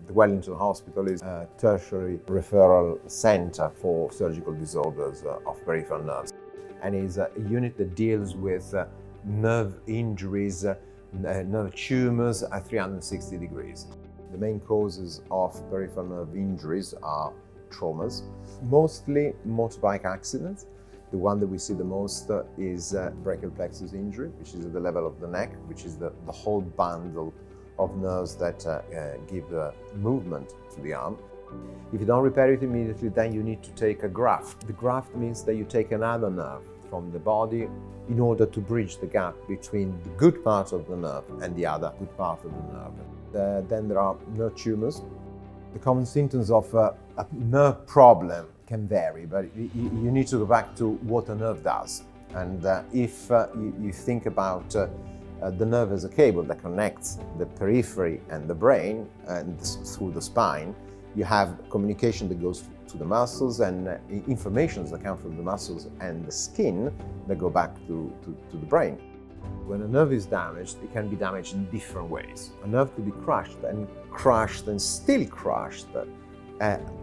The Wellington Hospital is a tertiary referral center for surgical disorders of peripheral nerves, and is a unit that deals with nerve injuries, nerve tumors at 360 degrees. The main causes of peripheral nerve injuries are traumas, mostly motorbike accidents. The one that we see the most is brachial plexus injury, which is at the level of the neck, which is the whole bundle of nerves that give movement to the arm. If you don't repair it immediately, then you need to take a graft. The graft means that you take another nerve from the body in order to bridge the gap between the good part of the nerve and the other good part of the nerve. Then there are nerve tumors. The common symptoms of a nerve problem can vary, but you need to go back to what a nerve does. And if you think about the nerve as a cable that connects the periphery and the brain and through the spine, you have communication that goes to the muscles and information that come from the muscles and the skin that go back to the brain. When a nerve is damaged, it can be damaged in different ways. A nerve could be crushed and still crushed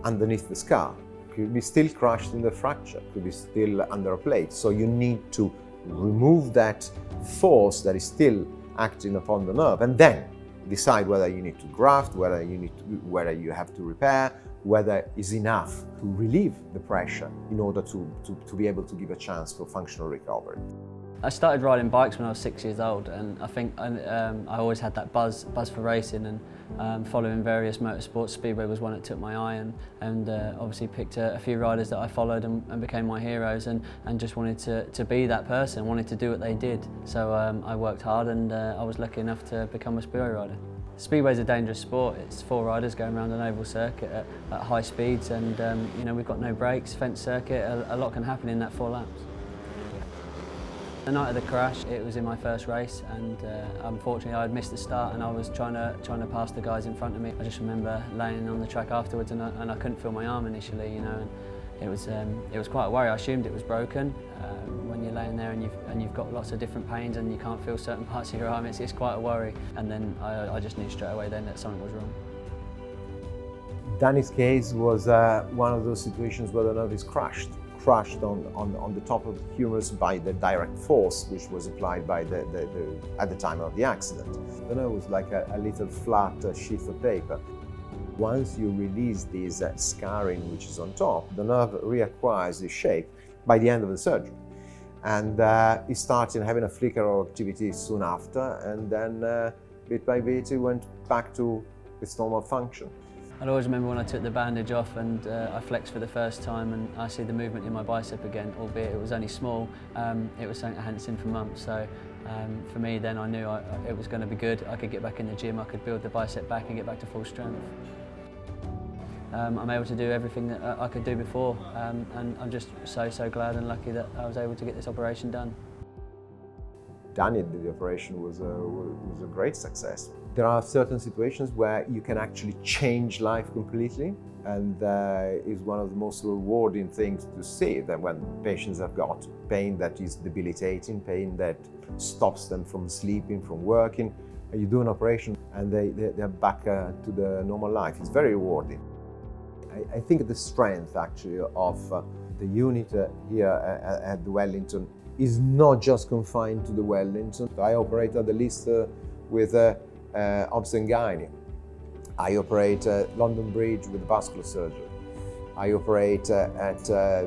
underneath the scar. Could be still crushed in the fracture, could be still under a plate. So you need to remove that force that is still acting upon the nerve, and then decide whether you need to graft, whether you have to repair, whether it's enough to relieve the pressure in order to be able to give a chance for functional recovery. I started riding bikes when I was 6 years old, and I think I always had that buzz for racing, and following various motorsports. Speedway was one that took my eye, and obviously picked a few riders that I followed and became my heroes, and just wanted to be that person, wanted to do what they did. So I worked hard, and I was lucky enough to become a Speedway rider. Speedway's a dangerous sport. It's 4 riders going around an oval circuit at high speeds, and you know, we've got no brakes, fence circuit. A lot can happen in that 4 laps. The night of the crash, it was in my first race, and unfortunately I had missed the start, and I was trying to pass the guys in front of me. I just remember laying on the track afterwards, and I couldn't feel my arm initially, you know, and it was quite a worry. I assumed it was broken. When you're laying there and you've got lots of different pains and you can't feel certain parts of your arm, it's quite a worry. And then I just knew straight away then that something was wrong. Danny's case was one of those situations where the nerve is crushed on the top of the humerus by the direct force which was applied by at the time of the accident. The nerve was like a little flat sheath of paper. Once you release this scarring which is on top, the nerve reacquires its shape by the end of the surgery. And it started having a flicker of activity soon after, and then bit by bit it went back to its normal function. I always remember when I took the bandage off and I flexed for the first time, and I see the movement in my bicep again, albeit it was only small. It was something I hadn't seen for months, so for me then I knew it was going to be good. I could get back in the gym, I could build the bicep back and get back to full strength. I'm able to do everything that I could do before, and I'm just so glad and lucky that I was able to get this operation done. Danny, the operation was a great success. There are certain situations where you can actually change life completely, and it's one of the most rewarding things to see, that when patients have got pain that is debilitating, pain that stops them from sleeping, from working, and you do an operation and they're back to the normal life. It's very rewarding. I think the strength actually of the unit here at the Wellington is not just confined to the Wellington. I operate at the list with obs and gynae. I operate at London Bridge with vascular surgery. I operate at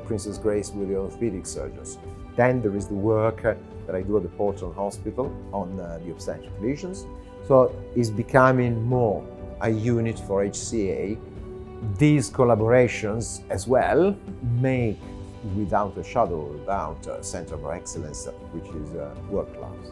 Princess Grace with the orthopedic surgeons. Then there is the work that I do at the Peripheral Hospital on the obstetric lesions. So it's becoming more a unit for HCA. These collaborations as well make, without a shadow of a doubt, a Centre of Excellence which is world class.